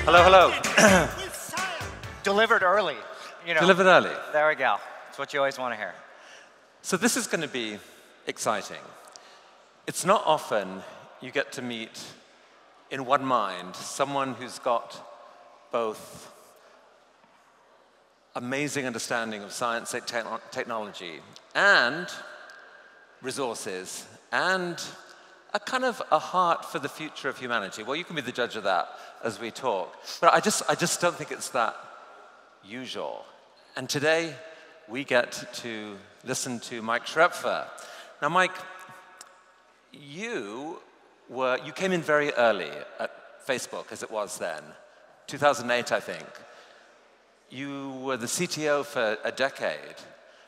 Hello, hello. Delivered early. You know. Delivered early. There we go. It's what you always want to hear. So this is going to be exciting. It's not often you get to meet in one mind someone who's got both amazing understanding of science, technology, and resources, and a kind of a heart for the future of humanity. Well, you can be the judge of that as we talk. But I just don't think it's that usual. And today, we get to listen to Mike Schrepfer. Now, Mike, you came in very early at Facebook, as it was then, 2008, I think. You were the CTO for a decade.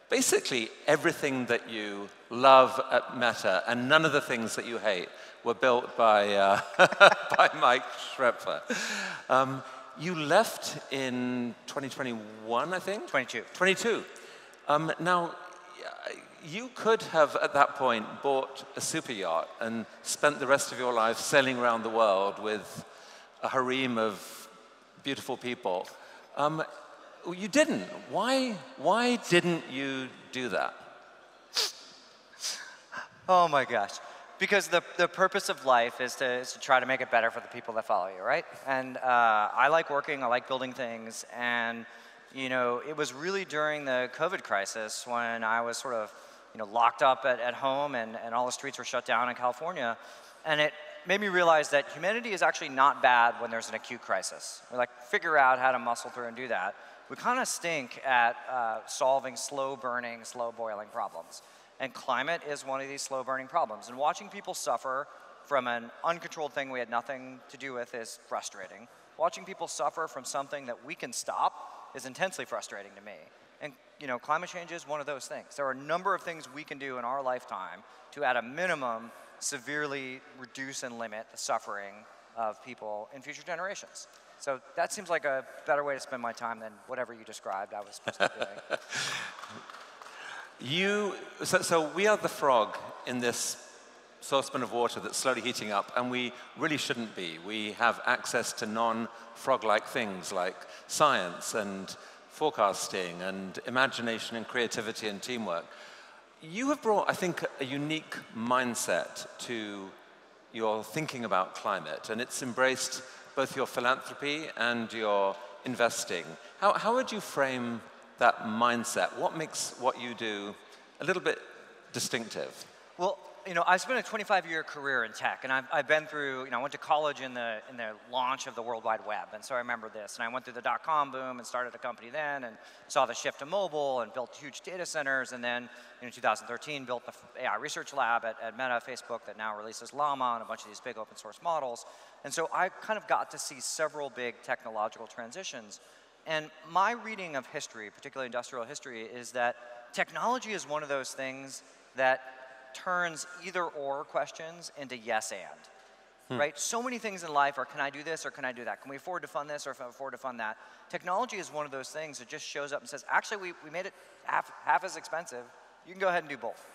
Basically, everything that you love at Meta and none of the things that you hate were built by, by Mike Schrepfer. You left in 2021, I think? 22. 22. Now, you could have, at that point, bought a super yacht and spent the rest of your life sailing around the world with a harem of beautiful people. You didn't. Why didn't you do that? Oh my gosh. Because the purpose of life is to try to make it better for the people that follow you, right? And I like working, I like building things, and you know, it was really during the COVID crisis when I was sort of locked up at home and all the streets were shut down in California, and it made me realize that humanity is actually not bad when there's an acute crisis. We figure out how to muscle through and do that. We kind of stink at solving slow-burning, slow-boiling problems. And climate is one of these slow-burning problems. And watching people suffer from an uncontrolled thing we had nothing to do with is frustrating. Watching people suffer from something that we can stop is intensely frustrating to me. And climate change is one of those things. There are a number of things we can do in our lifetime to, at a minimum, severely reduce and limit the suffering of people in future generations. So that seems like a better way to spend my time than whatever you described I was supposed to be doing. So we are the frog in this saucepan of water that's slowly heating up, and we really shouldn't be. We have access to non-frog-like things like science and forecasting and imagination and creativity and teamwork. You have brought, I think, a unique mindset to your thinking about climate, and it's embraced both your philanthropy and your investing. How would you frame that mindset? What makes what you do a little bit distinctive? Well, I've spent a 25-year career in tech, and I've been through, I went to college in the launch of the World Wide Web, and so I remember this. And I went through the dot-com boom and started a company then, and saw the shift to mobile and built huge data centers, and then in 2013 built the AI research lab at Meta, Facebook, that now releases Llama and a bunch of these big open source models. And so I kind of got to see several big technological transitions. And my reading of history, particularly industrial history, is that technology is one of those things that turns either or questions into yes and, right? So many things in life are, can I do this or can I do that? Can we afford to fund this or afford to fund that? Technology is one of those things that just shows up and says, actually, we made it half as expensive. You can go ahead and do both.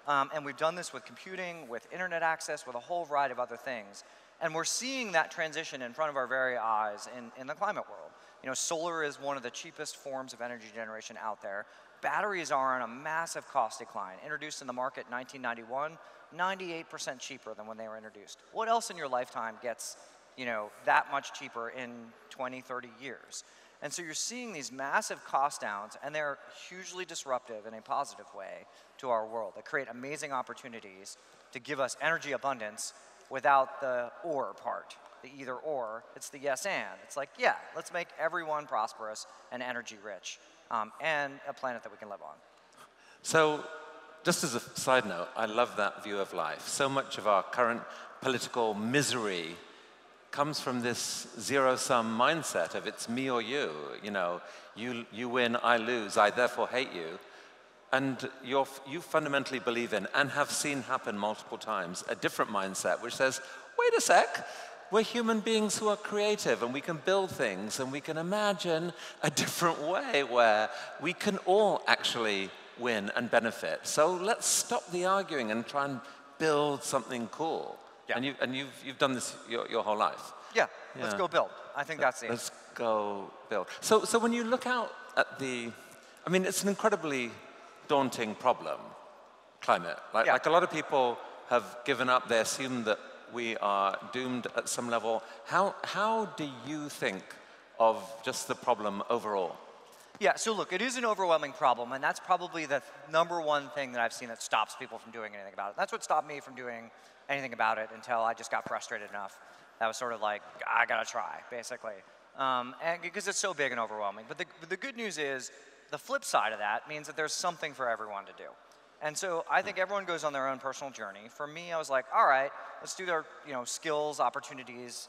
And we've done this with computing, with internet access, with a whole variety of other things. And we're seeing that transition in front of our very eyes in the climate world. Solar is one of the cheapest forms of energy generation out there. Batteries are on a massive cost decline. Introduced in the market in 1991, 98% cheaper than when they were introduced. What else in your lifetime gets, that much cheaper in 20, 30 years? And so you're seeing these massive cost downs, and they're hugely disruptive in a positive way to our world. They create amazing opportunities to give us energy abundance without the or part, the either or. It's the yes and. It's like, yeah, let's make everyone prosperous and energy rich. And a planet that we can live on. So, just as a side note, I love that view of life. So much of our current political misery comes from this zero-sum mindset of it's me or you. You win, I lose, I therefore hate you. And you fundamentally believe in, and have seen happen multiple times, a different mindset which says, wait a sec, we're human beings who are creative, and we can build things, and we can imagine a different way where we can all actually win and benefit. So let's stop the arguing and try and build something cool. Yeah. And you've done this your whole life. Yeah, let's go build. I think that's it. Let's go build. So when you look out at I mean, it's an incredibly daunting problem, climate. Like a lot of people have given up. They assume that we are doomed at some level. How do you think of just the problem overall? Yeah, so look, it is an overwhelming problem, and that's probably the number one thing that I've seen that stops people from doing anything about it. That's what stopped me from doing anything about it until I just got frustrated enough. That was sort of like, I gotta try, basically. And because it's so big and overwhelming. But the good news is, the flip side of that means that there's something for everyone to do. And so I think everyone goes on their own personal journey. For me, I was like, all right, let's do their skills, opportunities,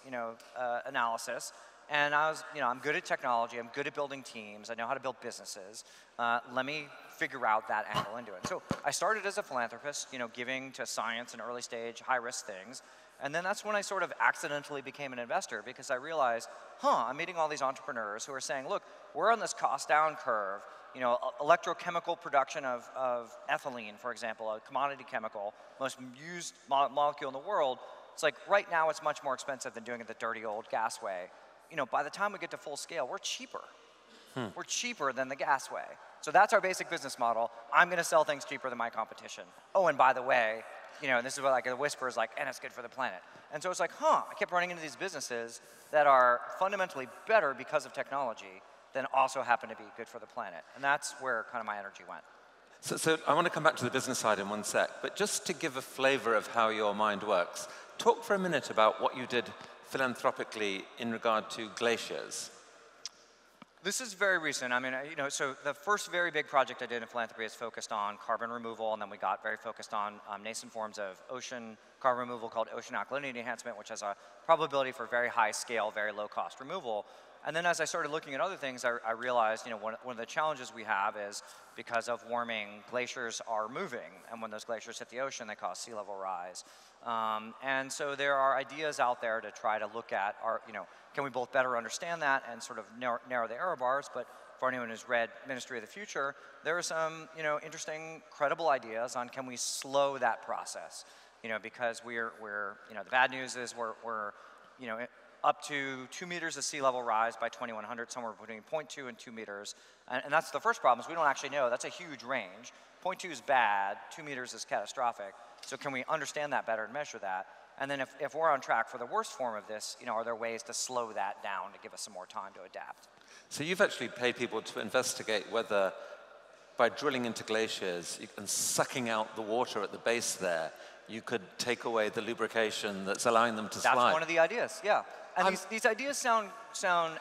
analysis. And I'm good at technology, I'm good at building teams, I know how to build businesses. Let me figure out that angle into it. So I started as a philanthropist, giving to science and early stage, high risk things. And then that's when I sort of accidentally became an investor because I realized, I'm meeting all these entrepreneurs who are saying, look, we're on this cost down curve. Electrochemical production of ethylene, for example, a commodity chemical, most used molecule in the world. It's like right now it's much more expensive than doing it the dirty old gas way. By the time we get to full scale, we're cheaper. We're cheaper than the gas way. So that's our basic business model. I'm going to sell things cheaper than my competition. Oh, and by the way, this is what like a whisper is like, and it's good for the planet. And so it's like, I kept running into these businesses that are fundamentally better because of technology than also happen to be good for the planet. And that's where kind of my energy went. So I want to come back to the business side in one sec, but just to give a flavor of how your mind works, talk for a minute about what you did philanthropically in regard to glaciers. This is very recent. I mean, so the first very big project I did in philanthropy is focused on carbon removal, and then we got very focused on nascent forms of ocean carbon removal called ocean alkalinity enhancement, which has a probability for very high scale, very low cost removal. And then as I started looking at other things, I realized, one of the challenges we have is because of warming, glaciers are moving, and when those glaciers hit the ocean, they cause sea level rise. And so there are ideas out there to try to look at, can we both better understand that and sort of narrow the error bars? But for anyone who's read Ministry of the Future, there are some, interesting, credible ideas on can we slow that process? Because we're the bad news is we're up to 2 meters of sea level rise by 2100, somewhere between 0.2 and 2 meters. And that's the first problem, is we don't actually know. That's a huge range. 0.2 is bad, 2 meters is catastrophic. So can we understand that better and measure that? And then if we're on track for the worst form of this, are there ways to slow that down to give us some more time to adapt? So you've actually paid people to investigate whether by drilling into glaciers and sucking out the water at the base there, you could take away the lubrication that's allowing them to slide. That's one of the ideas, yeah. And these ideas sound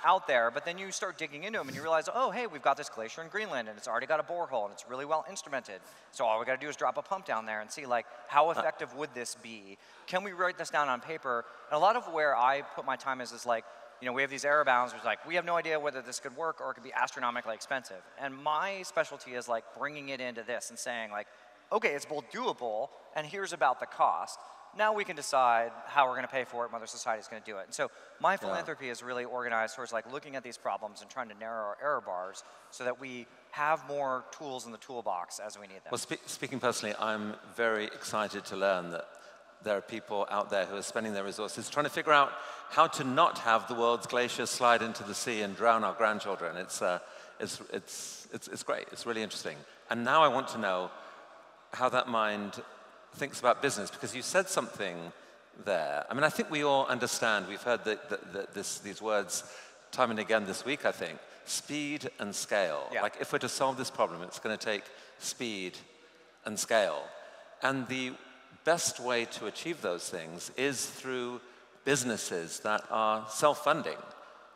out there, but then you start digging into them and you realize, oh, hey, we've got this glacier in Greenland and it's already got a borehole and it's really well instrumented. So all we got to do is drop a pump down there and see, like, how effective would this be? Can we write this down on paper? And a lot of where I put my time is like, we have these error bounds, which like, we have no idea whether this could work or it could be astronomically expensive. And my specialty is like bringing it into this and saying like, okay, it's both doable and here's about the cost. Now we can decide how we're going to pay for it and whether society is going to do it. And so my philanthropy is really organized towards like looking at these problems and trying to narrow our error bars so that we have more tools in the toolbox as we need them. Well, speaking personally, I'm very excited to learn that there are people out there who are spending their resources trying to figure out how to not have the world's glaciers slide into the sea and drown our grandchildren. It's great. It's really interesting. And now I want to know how that mind thinks about business, because you said something there. I mean, I think we all understand, we've heard these words time and again this week, I think, speed and scale. Yeah. Like, if we're to solve this problem, it's going to take speed and scale. And the best way to achieve those things is through businesses that are self-funding,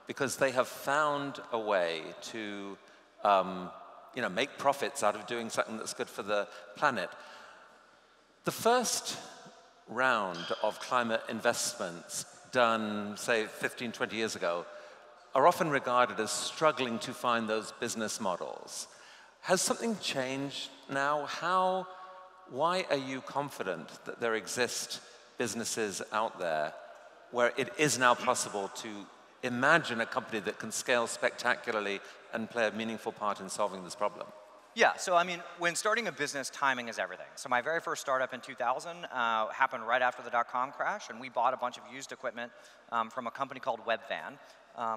because they have found a way to make profits out of doing something that's good for the planet. The first round of climate investments done, say, 15, 20 years ago, are often regarded as struggling to find those business models. Has something changed now? Why are you confident that there exist businesses out there where it is now possible to imagine a company that can scale spectacularly and play a meaningful part in solving this problem? Yeah, so I mean, when starting a business, timing is everything. So my very first startup in 2000 happened right after the dot-com crash, and we bought a bunch of used equipment from a company called Webvan,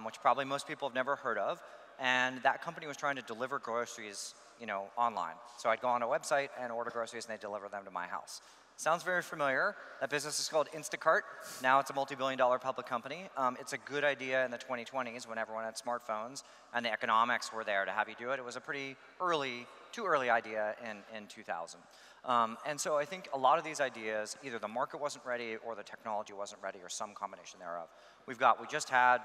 which probably most people have never heard of. And that company was trying to deliver groceries, online. So I'd go on a website and order groceries, and they deliver them to my house. Sounds very familiar. That business is called Instacart. Now it's a multi-billion-dollar public company. It's a good idea in the 2020s when everyone had smartphones and the economics were there to have you do it. It was a pretty too early idea in 2000. And so I think a lot of these ideas, either the market wasn't ready or the technology wasn't ready or some combination thereof. We just had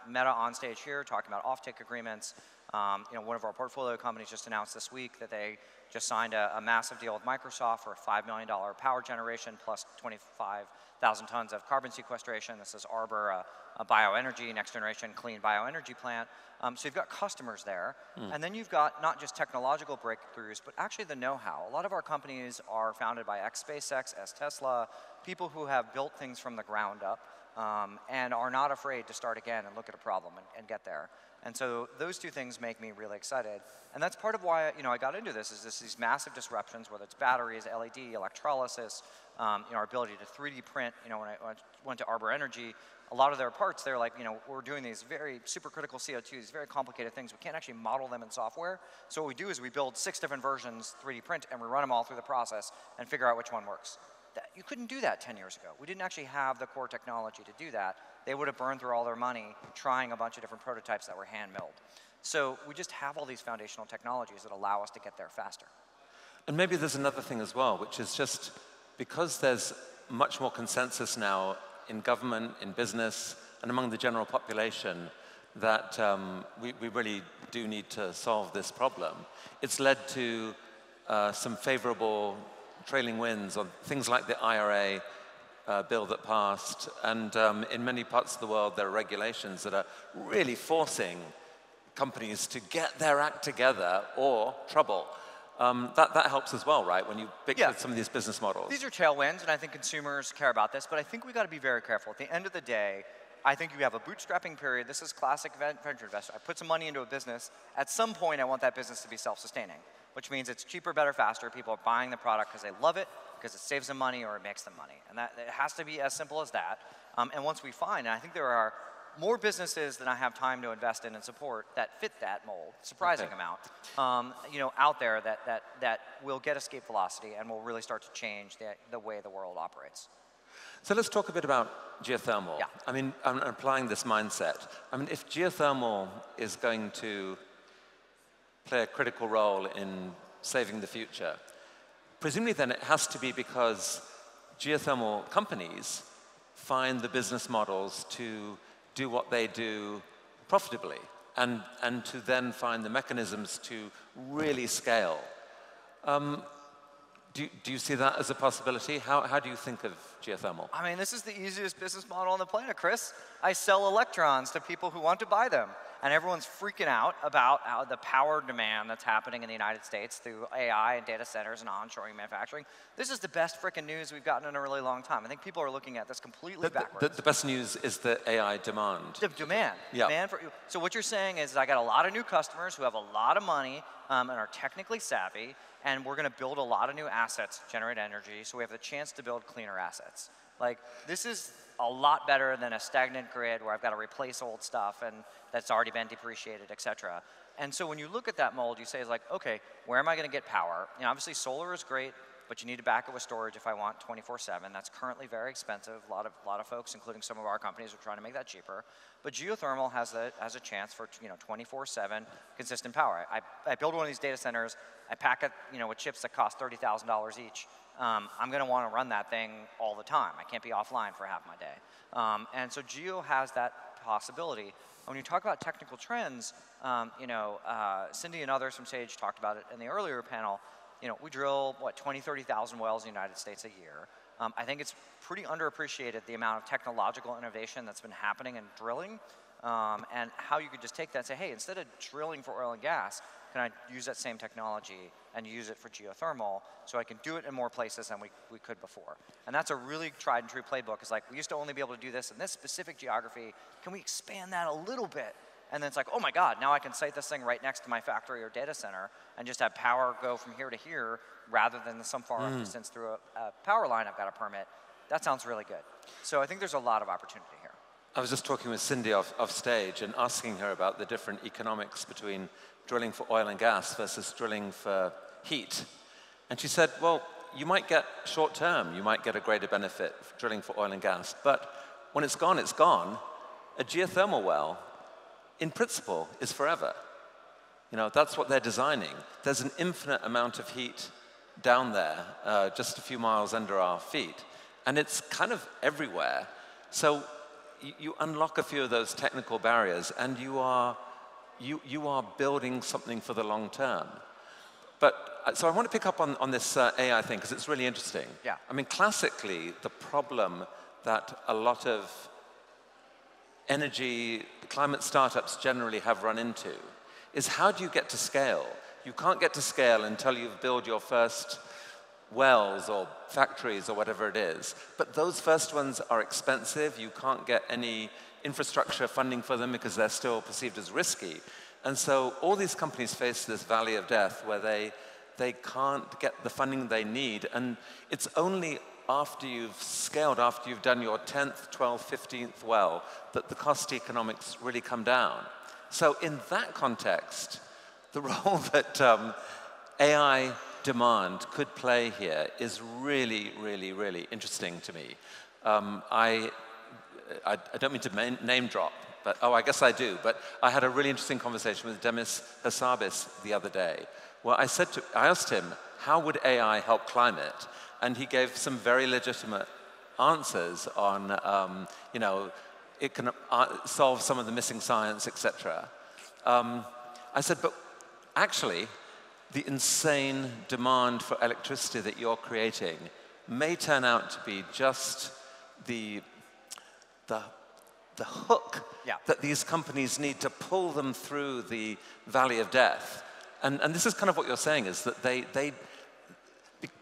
Meta on stage here talking about offtake agreements. One of our portfolio companies just announced this week that they just signed a massive deal with Microsoft for a $5 million power generation plus 25,000 tons of carbon sequestration. This is Arbor, a bioenergy, next generation clean bioenergy plant. So you've got customers there. And then you've got not just technological breakthroughs, but actually the know-how. A lot of our companies are founded by ex-SpaceX, ex-Tesla, people who have built things from the ground up and are not afraid to start again and look at a problem and get there. And so those two things make me really excited. And that's part of why I got into this, is these massive disruptions, whether it's batteries, LED, electrolysis, our ability to 3D print. When I went to Arbor Energy, a lot of their parts, they're like, we're doing these very supercritical CO2, these very complicated things. We can't actually model them in software. So what we do is we build 6 different versions, 3D print, and we run them all through the process and figure out which one works. You couldn't do that 10 years ago. We didn't actually have the core technology to do that. They would have burned through all their money trying a bunch of different prototypes that were hand-milled. So we just have all these foundational technologies that allow us to get there faster. And maybe there's another thing as well, which is just because there's much more consensus now in government, in business, and among the general population that we really do need to solve this problem. It's led to some favorable trailing winds on things like the IRA bill that passed, and in many parts of the world there are regulations that are really forcing companies to get their act together or trouble. That helps as well, right, when you pick some of these business models? These are tailwinds, and I think consumers care about this, but I think we got to be very careful. At the end of the day, I think you have a bootstrapping period. This is classic venture investor. I put some money into a business. At some point, I want that business to be self-sustaining, which means it's cheaper, better, faster. People are buying the product because they love it, because it saves them money or it makes them money. And that it has to be as simple as that. And once we find, and I think there are more businesses than I have time to invest in and support that fit that mold, surprising amount, out there that will get escape velocity and will really start to change the way the world operates. So let's talk a bit about geothermal. Yeah. I mean, I'm applying this mindset. I mean, if geothermal is going to play a critical role in saving the future, presumably then it has to be because geothermal companies find the business models to do what they do profitably and to then find the mechanisms to really scale. Do you see that as a possibility? How do you think of geothermal? I mean, this is the easiest business model on the planet, Chris. I sell electrons to people who want to buy them. And everyone's freaking out about the power demand that's happening in the United States through AI and data centers and onshoring manufacturing. This is the best freaking news we've gotten in a really long time. I think people are looking at this completely backwards. The best news is the AI demand. The demand. Yeah. So what you're saying is I got a lot of new customers who have a lot of money and are technically savvy, and we're going to build a lot of new assets to generate energy, so we have the chance to build cleaner assets. Like, this is a lot better than a stagnant grid where I've got to replace old stuff and that's already been depreciated, et cetera. And so when you look at that mold, you say, like, okay, where am I going to get power? Obviously solar is great, but you need to back it with storage if I want 24/7. That's currently very expensive. A lot of folks, including some of our companies, are trying to make that cheaper. But geothermal has a chance for 24/7 consistent power. I build one of these data centers. I pack it with chips that cost $30,000 each. I'm going to want to run that thing all the time. I can't be offline for half my day. And so geo has that possibility. When you talk about technical trends, Cindy and others from Sage talked about it in the earlier panel. We drill, 20, 30,000 wells in the United States a year. I think it's pretty underappreciated the amount of technological innovation that's been happening in drilling, and how you could just take that and say, hey, instead of drilling for oil and gas, can I use that same technology and use it for geothermal so I can do it in more places than we could before? And that's a really tried and true playbook. It's like, we used to only be able to do this in this specific geography. Can we expand that a little bit And then it's like, oh my God, now I can site this thing right next to my factory or data center and just have power go from here to here rather than some far off distance through a power line I've got a permit. That sounds really good. So I think there's a lot of opportunity here. I was just talking with Cindy off stage and asking her about the different economics between drilling for oil and gas versus drilling for heat. And she said, well, you might get short term, you might get a greater benefit for drilling for oil and gas, but when it's gone, it's gone. A geothermal well, in principle, is forever. You know, that's what they're designing. There's an infinite amount of heat down there, just a few miles under our feet, and it's kind of everywhere. So you unlock a few of those technical barriers, and you are building something for the long term. But so I want to pick up on this AI thing because it's really interesting. Yeah. I mean, classically, the problem that a lot of energy, climate startups generally have run into is how do you get to scale? You can't get to scale until you've built your first wells or factories or whatever it is. But those first ones are expensive. You can't get any infrastructure funding for them because they're still perceived as risky. And so all these companies face this valley of death where they can't get the funding they need. And it's only after you've scaled, after you've done your 10th, 12th, 15th well, that the cost economics really come down. So in that context, the role that AI demand could play here is really, really, really interesting to me. I don't mean to name drop, but oh, I guess I do. But I had a really interesting conversation with Demis Hassabis the other day, where I asked him, how would AI help climate? And he gave some very legitimate answers on, you know, it can solve some of the missing science, etc. I said, but actually, the insane demand for electricity that you're creating may turn out to be just the hook that these companies need to pull them through the valley of death. And this is kind of what you're saying, is that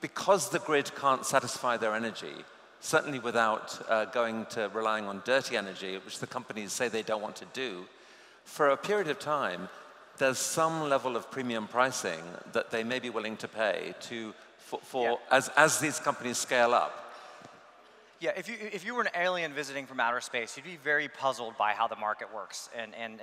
because the grid can't satisfy their energy, certainly without relying on dirty energy, which the companies say they don't want to do, for a period of time, there's some level of premium pricing that they may be willing to pay as these companies scale up. Yeah, if you were an alien visiting from outer space, you'd be very puzzled by how the market works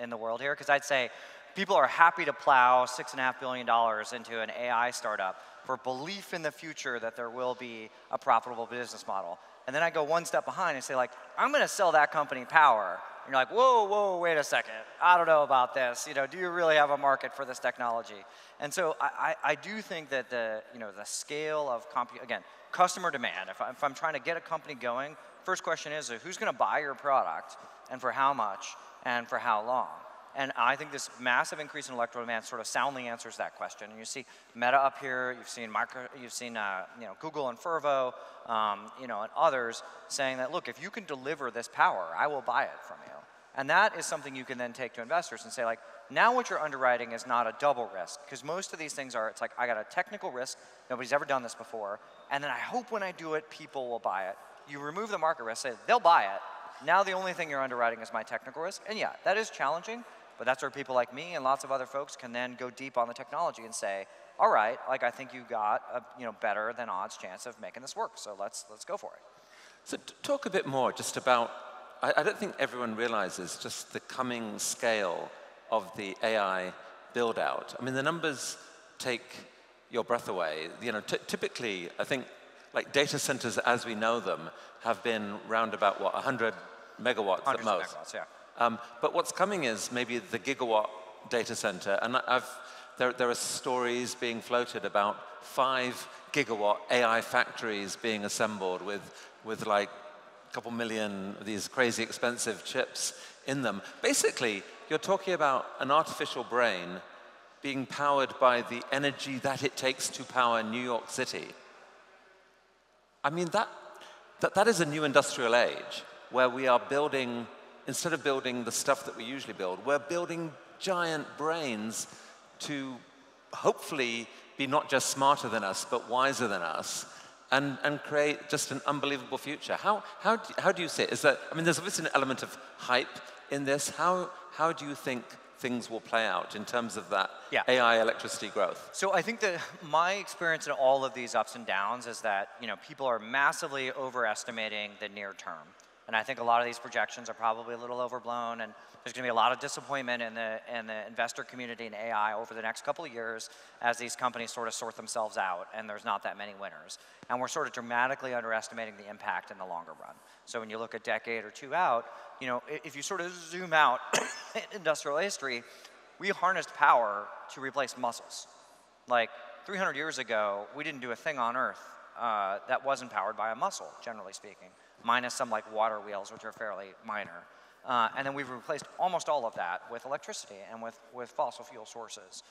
in the world here, because I'd say people are happy to plow $6.5 billion into an AI startup for belief in the future that there will be a profitable business model. And then I go one step behind and say, like, I'm going to sell that company power. And you're like, whoa, wait a second. I don't know about this. You know, do you really have a market for this technology? And so I do think that the scale of again, customer demand. If I'm trying to get a company going, first question is who's going to buy your product, and for how much, and for how long? And I think this massive increase in electrical demand sort of soundly answers that question. And you see Meta up here, you've seen Google and Fervo, and others saying that, look, if you can deliver this power, I will buy it from you. And that is something you can then take to investors and say, like, now what you're underwriting is not a double risk, because most of these things are, it's like, I got a technical risk, nobody's ever done this before, and then I hope when I do it, people will buy it. You remove the market risk, say, they'll buy it. Now the only thing you're underwriting is my technical risk. And yeah, that is challenging, but that's where people like me and lots of other folks can then go deep on the technology and say, all right, like, I think you got a better than odds chance of making this work, so let's go for it. So talk a bit more just about, I don't think everyone realizes just the coming scale of the AI build-out. I mean, the numbers take your breath away. You know, typically, I think, like, data centers as we know them have been round about, what, 100 megawatts at most. Megawatts, yeah. But what's coming is maybe the gigawatt data center, and there are stories being floated about 5 gigawatt AI factories being assembled with like a couple million of these crazy expensive chips in them. Basically, you're talking about an artificial brain being powered by the energy that it takes to power New York City. I mean, that is a new industrial age where we are building, instead of building the stuff that we usually build, we're building giant brains to hopefully be not just smarter than us, but wiser than us, and create just an unbelievable future. How do you see it? Is that, I mean, there's obviously an element of hype in this. How how do you think things will play out in terms of that Yeah. AI electricity growth? So I think that my experience in all of these ups and downs is that people are massively overestimating the near term. And I think a lot of these projections are probably a little overblown, and there's going to be a lot of disappointment in the investor community in AI over the next couple of years as these companies sort of sort themselves out, and there's not that many winners. And we're sort of dramatically underestimating the impact in the longer run. So when you look a decade or two out, if you sort of zoom out in industrial history, we harnessed power to replace muscles. Like 300 years ago, we didn't do a thing on Earth that wasn't powered by a muscle, generally speaking, minus some like water wheels, which are fairly minor. And then we've replaced almost all of that with electricity and with fossil fuel sources.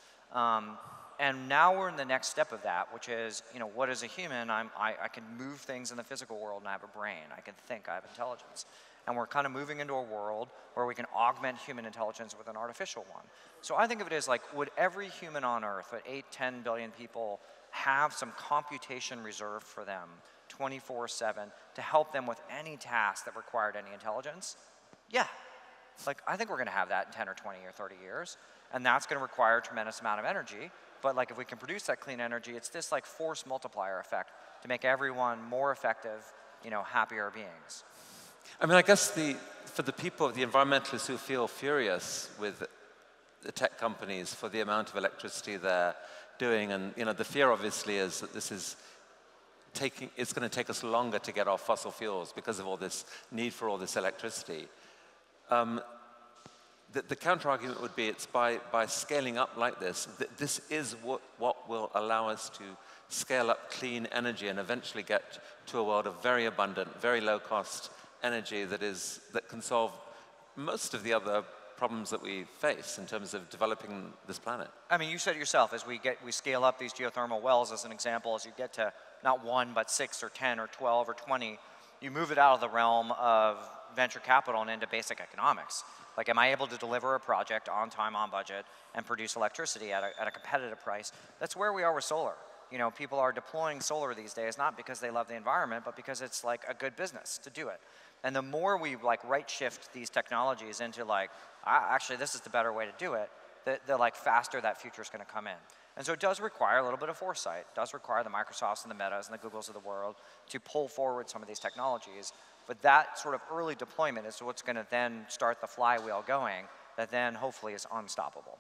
And now we're in the next step of that, which is, what is a human? I can move things in the physical world and I have a brain. I can think, I have intelligence. And we're kind of moving into a world where we can augment human intelligence with an artificial one. So I think of it as like, would every human on Earth, with 8-10 billion people, have some computation reserved for them 24/7 to help them with any task that required any intelligence? Yeah. Like, I think we're going to have that in 10 or 20 or 30 years. And that's going to require a tremendous amount of energy. But like, if we can produce that clean energy, it's this like force multiplier effect to make everyone more effective, happier beings. I mean, I guess for the people, the environmentalists who feel furious with the tech companies for the amount of electricity they're doing, and the fear obviously is that it's going to take us longer to get off fossil fuels because of all this need for all this electricity. The counter-argument would be it's by scaling up like this, this is what will allow us to scale up clean energy and eventually get to a world of very abundant, very low-cost energy that can solve most of the other problems that we face in terms of developing this planet. I mean, you said it yourself, as we scale up these geothermal wells as an example, as you get to not 1, but 6 or 10 or 12 or 20, you move it out of the realm of venture capital and into basic economics. Like, am I able to deliver a project on time, on budget, and produce electricity at a competitive price? That's where we are with solar. People are deploying solar these days, not because they love the environment, but because it's like a good business to do it. And the more we like right shift these technologies into like, actually this is the better way to do it, the like faster that future is going to come in. And so it does require a little bit of foresight. It does require the Microsofts and the Metas and the Googles of the world to pull forward some of these technologies. But that sort of early deployment is what's going to then start the flywheel going that then hopefully is unstoppable.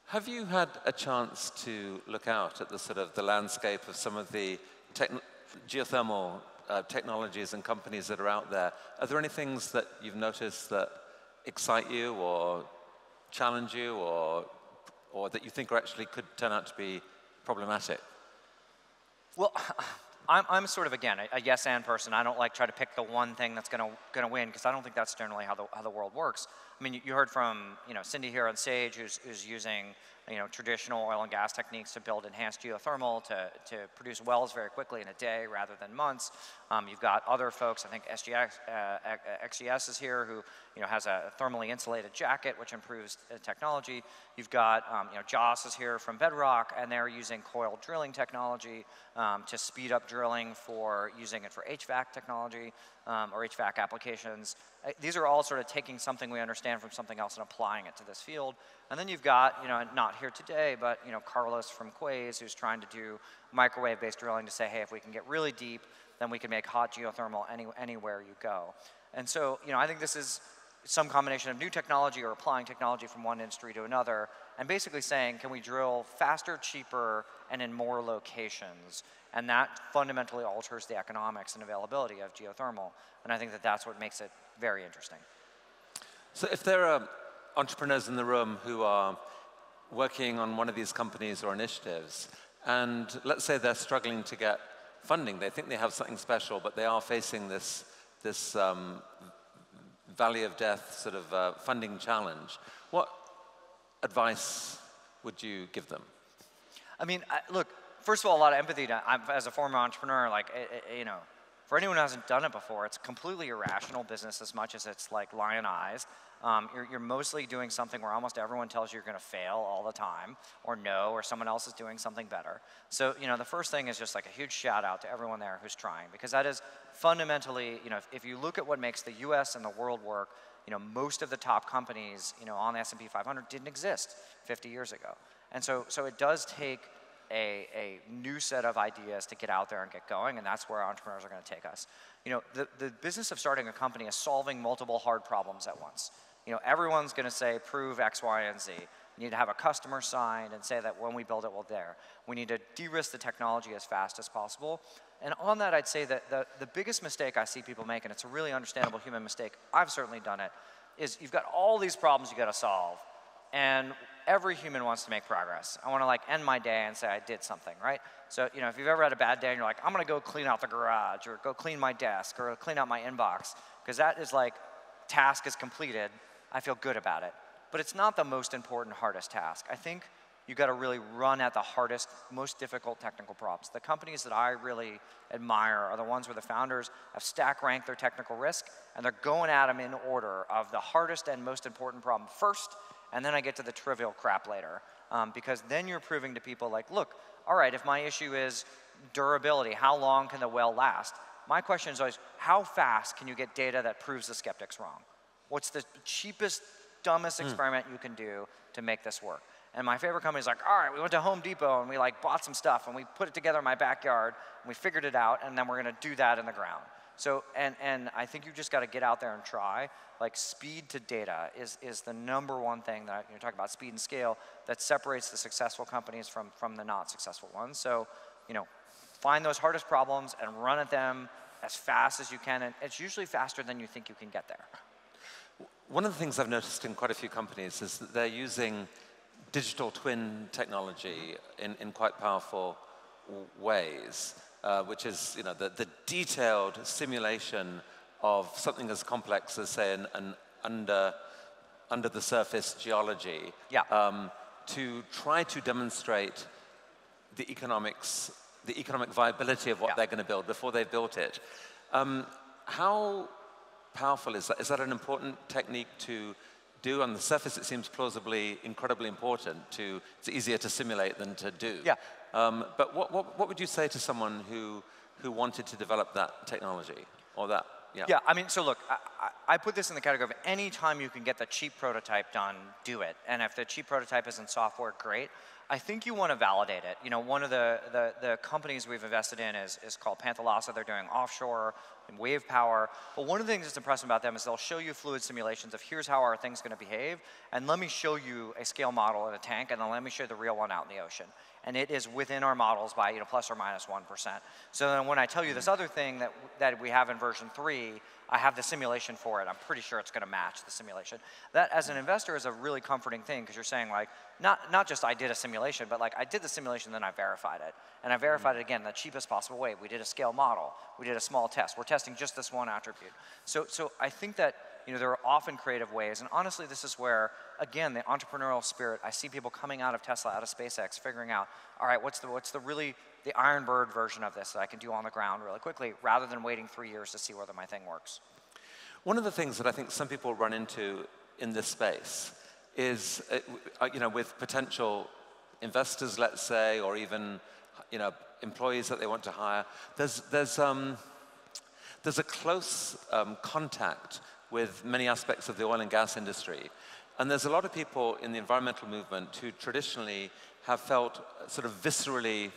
Have you had a chance to look out at the landscape of some of the geothermal technologies and companies that are out there? Are there any things that you've noticed that excite you or challenge you or that you think actually could turn out to be problematic? Well, I'm sort of, again, a yes and person. I don't like try to pick the one thing that's going to win, because I don't think that's generally how the world works. I mean, you heard from Cindy here on stage, who's using traditional oil and gas techniques to build enhanced geothermal to produce wells very quickly in a day rather than months. You've got other folks, I think XGS is here, who has a thermally insulated jacket, which improves technology. You've got Joss is here from Bedrock, and they're using coiled drilling technology to speed up drilling for using it for HVAC technology or HVAC applications. These are all sort of taking something we understand from something else and applying it to this field. And then you've got, not here today, but Carlos from Quays, who's trying to do microwave-based drilling to say, hey, if we can get really deep, then we can make hot geothermal anywhere you go. And so, I think this is some combination of new technology or applying technology from one industry to another, and basically saying, can we drill faster, cheaper, and in more locations? And that fundamentally alters the economics and availability of geothermal. And I think that that's what makes it very interesting. So if there are entrepreneurs in the room who are working on one of these companies or initiatives, and let's say they're struggling to get funding, they think they have something special, but they are facing this valley of death sort of funding challenge, what advice would you give them? I mean, look, first of all, a lot of empathy. As a former entrepreneur, for anyone who hasn't done it before, it's completely irrational business as much as it's like lionized. You're mostly doing something where almost everyone tells you you're going to fail all the time, or no, or someone else is doing something better. So, the first thing is just like a huge shout out to everyone there who's trying, because that is fundamentally, if you look at what makes the US and the world work, most of the top companies, on the S&P 500 didn't exist 50 years ago. And so it does take a new set of ideas to get out there and get going, and that's where entrepreneurs are going to take us. The business of starting a company is solving multiple hard problems at once. Everyone's going to say, prove X, Y, and Z. We need to have a customer signed and say that when we build it, we'll there. We need to de-risk the technology as fast as possible. And on that, I'd say that the biggest mistake I see people make, and it's a really understandable human mistake, I've certainly done it, is you've got all these problems you got to solve, and every human wants to make progress. I want to end my day and say I did something, right? So if you've ever had a bad day and you're like, I'm going to go clean out the garage, or go clean my desk, or clean out my inbox, because that is task is completed, I feel good about it. But it's not the most important, hardest task. I think you got to really run at the hardest, most difficult technical problems. The companies that I really admire are the ones where the founders have stack ranked their technical risk, and they're going at them in order of the hardest and most important problem first, and then I get to the trivial crap later. Because then you're proving to people look, all right, if my issue is durability, how long can the well last? My question is always, how fast can you get data that proves the skeptics wrong? What's the cheapest, dumbest experiment you can do to make this work? And my favorite company is all right, we went to Home Depot and we bought some stuff and we put it together in my backyard and we figured it out, and then we're going to do that in the ground. So, and I think you just got to get out there and try. Speed to data is the #1 thing that you talk about, speed and scale, that separates the successful companies from the not successful ones. So, find those hardest problems and run at them as fast as you can, and it's usually faster than you think you can get there. One of the things I've noticed in quite a few companies is that they're using digital twin technology in quite powerful ways, which is the detailed simulation of something as complex as, say, an under the surface geology, to try to demonstrate the economic viability of what they're going to build before they've built it. How powerful is that? Is that an important technique to do? On the surface, it seems plausibly incredibly important. It's easier to simulate than to do. Yeah. But what would you say to someone who wanted to develop that technology or that? Yeah. Yeah. I mean, so look, I put this in the category of any time you can get the cheap prototype done, do it. And if the cheap prototype is in software, great. I think you want to validate it. One of the companies we've invested in is called Panthalassa. They're doing offshore and wave power. But one of the things that's impressive about them is they'll show you fluid simulations of here's how our thing's going to behave, and let me show you a scale model in a tank, and then let me show you the real one out in the ocean. And it is within our models by plus or minus 1%. So then when I tell you this other thing that we have in version 3, I have the simulation for it. I'm pretty sure it's going to match the simulation. That, as an investor, is a really comforting thing, because you're saying not just I did a simulation, but I did the simulation, then I verified it. And I verified it again the cheapest possible way. We did a scale model. We did a small test. We're testing just this one attribute. So I think that there are often creative ways, and honestly, this is where, again, the entrepreneurial spirit, I see people coming out of Tesla, out of SpaceX, figuring out, all right, what's the Iron Bird version of this that I can do on the ground really quickly, rather than waiting 3 years to see whether my thing works. One of the things that I think some people run into in this space is, with potential investors, let's say, or even, employees that they want to hire, there's a close contact with many aspects of the oil and gas industry. And there's a lot of people in the environmental movement who traditionally have felt sort of viscerally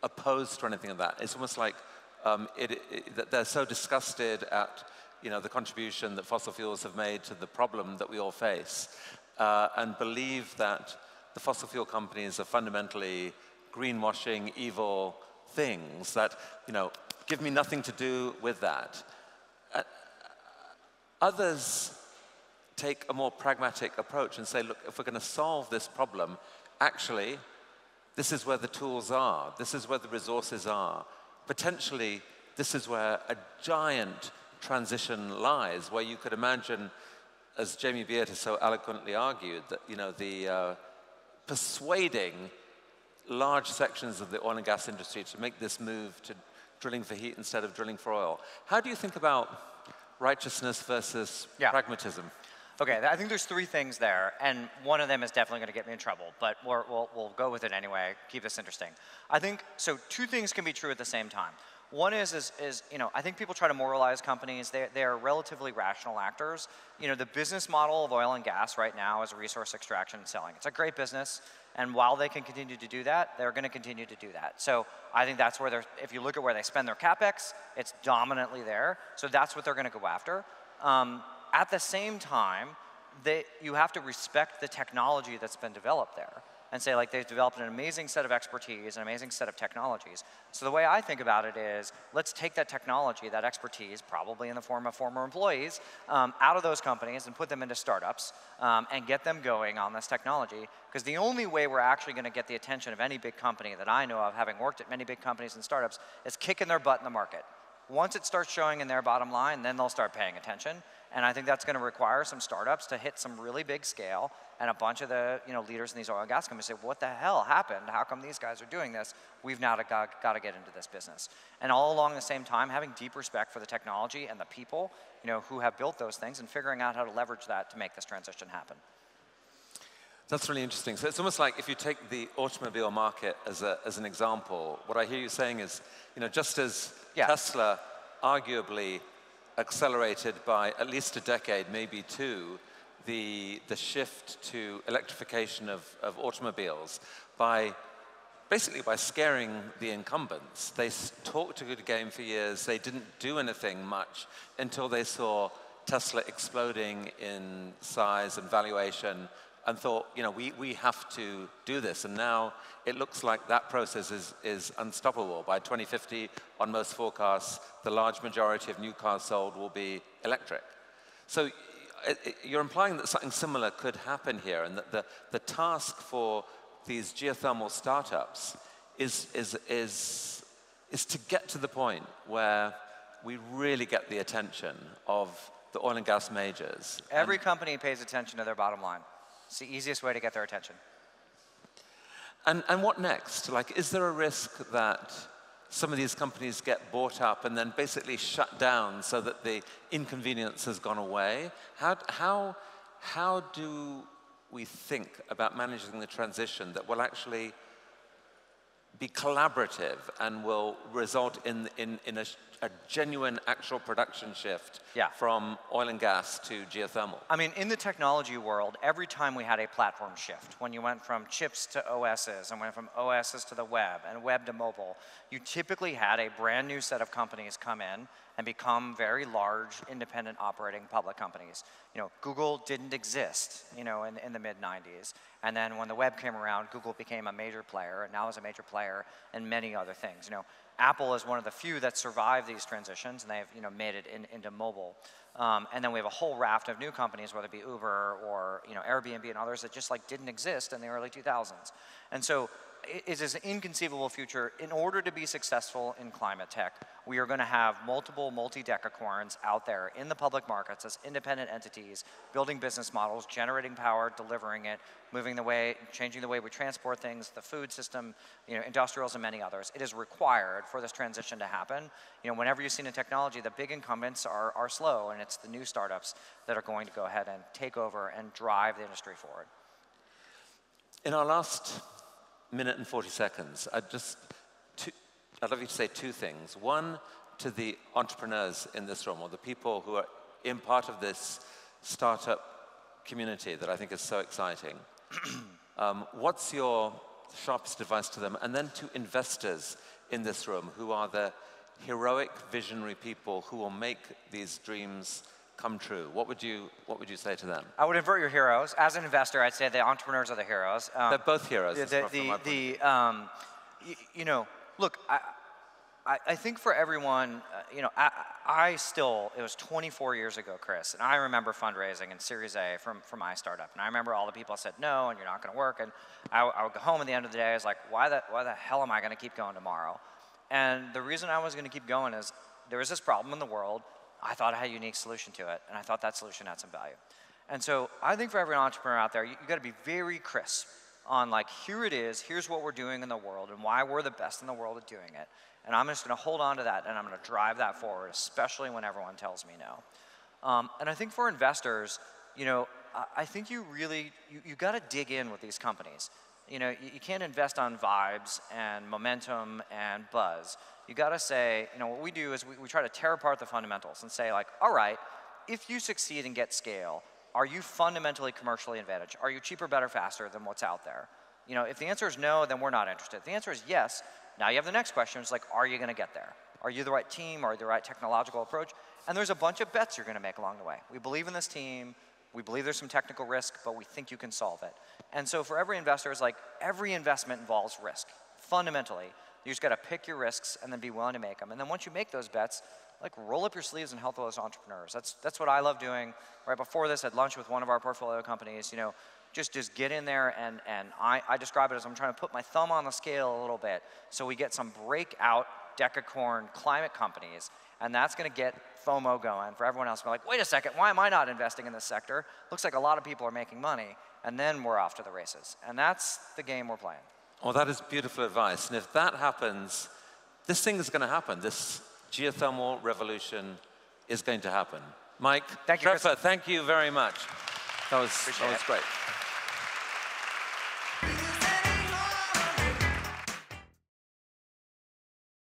opposed to anything of that. It's almost like that they're so disgusted at the contribution that fossil fuels have made to the problem that we all face, and believe that the fossil fuel companies are fundamentally greenwashing, evil things that, give me nothing to do with that. Others take a more pragmatic approach and say, look, if we're going to solve this problem, actually, this is where the tools are. This is where the resources are. Potentially, this is where a giant transition lies, where you could imagine, as Jamie Beard has so eloquently argued, that the persuading large sections of the oil and gas industry to make this move to drilling for heat instead of drilling for oil. How do you think about righteousness versus pragmatism? Okay, I think there's 3 things there, and one of them is definitely going to get me in trouble, but we'll go with it anyway, keep this interesting. I think, so 2 things can be true at the same time. One is I think people try to moralize companies. They're relatively rational actors. The business model of oil and gas right now is resource extraction and selling. It's a great business, and while they can continue to do that, they're going to continue to do that. So I think that's where if you look at where they spend their CapEx, it's dominantly there. So that's what they're going to go after. At the same time, you have to respect the technology that's been developed there and say, like, they've developed an amazing set of expertise, an amazing set of technologies. So the way I think about it is, let's take that technology, that expertise, probably in the form of former employees, out of those companies and put them into startups and get them going on this technology. Because the only way we're actually going to get the attention of any big company that I know of, having worked at many big companies and startups, is kicking their butt in the market. Once it starts showing in their bottom line, then they'll start paying attention. And I think that's going to require some startups to hit some really big scale, and a bunch of the leaders in these oil and gas companies say, what the hell happened? How come these guys are doing this? We've now got to get into this business. And all along the same time, having deep respect for the technology and the people who have built those things, and figuring out how to leverage that to make this transition happen. That's really interesting. So it's almost like if you take the automobile market as an example, what I hear you saying is, just as Tesla arguably accelerated by at least a decade, maybe two, the shift to electrification of automobiles basically by scaring the incumbents. They talked a good game for years. They didn't do anything much until they saw Tesla exploding in size and valuation, and thought, we have to do this. And now it looks like that process is unstoppable. By 2050, on most forecasts, the large majority of new cars sold will be electric. So you're implying that something similar could happen here, and that the task for these geothermal startups is to get to the point where we really get the attention of the oil and gas majors. Every company pays attention to their bottom line. It's the easiest way to get their attention. And what next? Like, is there a risk that some of these companies get bought up and then basically shut down so that the inconvenience has gone away? How do we think about managing the transition that will actually be collaborative and will result in a genuine actual production shift from oil and gas to geothermal? I mean, in the technology world, every time we had a platform shift, when you went from chips to OSs and went from OSs to the web and web to mobile, you typically had a brand new set of companies come in and become very large, independent operating public companies. Google didn't exist, in the mid-90s. And then when the web came around, Google became a major player, and now is a major player in many other things. Apple is one of the few that survived these transitions, and they've made it into mobile. And then we have a whole raft of new companies, whether it be Uber or Airbnb and others, that just didn't exist in the early 2000s. And so it is an inconceivable future. In order to be successful in climate tech, we are going to have multiple multi-decacorns out there in the public markets as independent entities, building business models, generating power, delivering it, changing the way we transport things, the food system, industrials, and many others. It is required for this transition to happen. Whenever you see new technology, the big incumbents are slow, and it's the new startups that are going to go ahead and take over and drive the industry forward. In our last minute and 40 seconds, I'd love you to say two things. One, to the entrepreneurs in this room, or the people who are in part of this startup community that I think is so exciting. What's your sharpest advice to them? And then to investors in this room, who are the heroic, visionary people who will make these dreams come true. What would you say to them? I would invert your heroes. As an investor, I'd say the entrepreneurs are the heroes. They're both heroes. Look, I think for everyone, it was 24 years ago, Chris, and I remember fundraising in Series A from my startup, and I remember all the people said no, and you're not going to work, and I would go home at the end of the day. I was like, why the hell am I going to keep going tomorrow? And the reason I was going to keep going is there was this problem in the world. I thought I had a unique solution to it, and I thought that solution had some value. And so I think for every entrepreneur out there, you got to be very crisp on here it is, here's what we're doing in the world, and why we're the best in the world at doing it. And I'm just going to hold on to that, and I'm going to drive that forward, especially when everyone tells me no. And I think for investors, I think you got to dig in with these companies. You can't invest on vibes and momentum and buzz. You got to say, what we do is we try to tear apart the fundamentals and say, like, all right, if you succeed and get scale, are you fundamentally commercially advantaged? Are you cheaper, better, faster than what's out there? If the answer is no, then we're not interested. If the answer is yes, now you have the next question. It's like, are you going to get there? Are you the right team? Are you the right technological approach? And there's a bunch of bets you're going to make along the way. We believe in this team. We believe there's some technical risk, but we think you can solve it. And so for every investor, it's like every investment involves risk. Fundamentally, you just got to pick your risks and then be willing to make them. And then once you make those bets, like roll up your sleeves and help those entrepreneurs. That's what I love doing. Right before this, I had lunch with one of our portfolio companies. Just get in there and I describe it as I'm trying to put my thumb on the scale a little bit so we get some breakout decacorn climate companies, and that's going to get FOMO going for everyone else. We're like, wait a second, why am I not investing in this sector? Looks like a lot of people are making money, and then we're off to the races. And that's the game we're playing. Well, that is beautiful advice. And if that happens, this thing is going to happen. This geothermal revolution is going to happen. Mike, thank you, Trevor, thank you very much. That was great.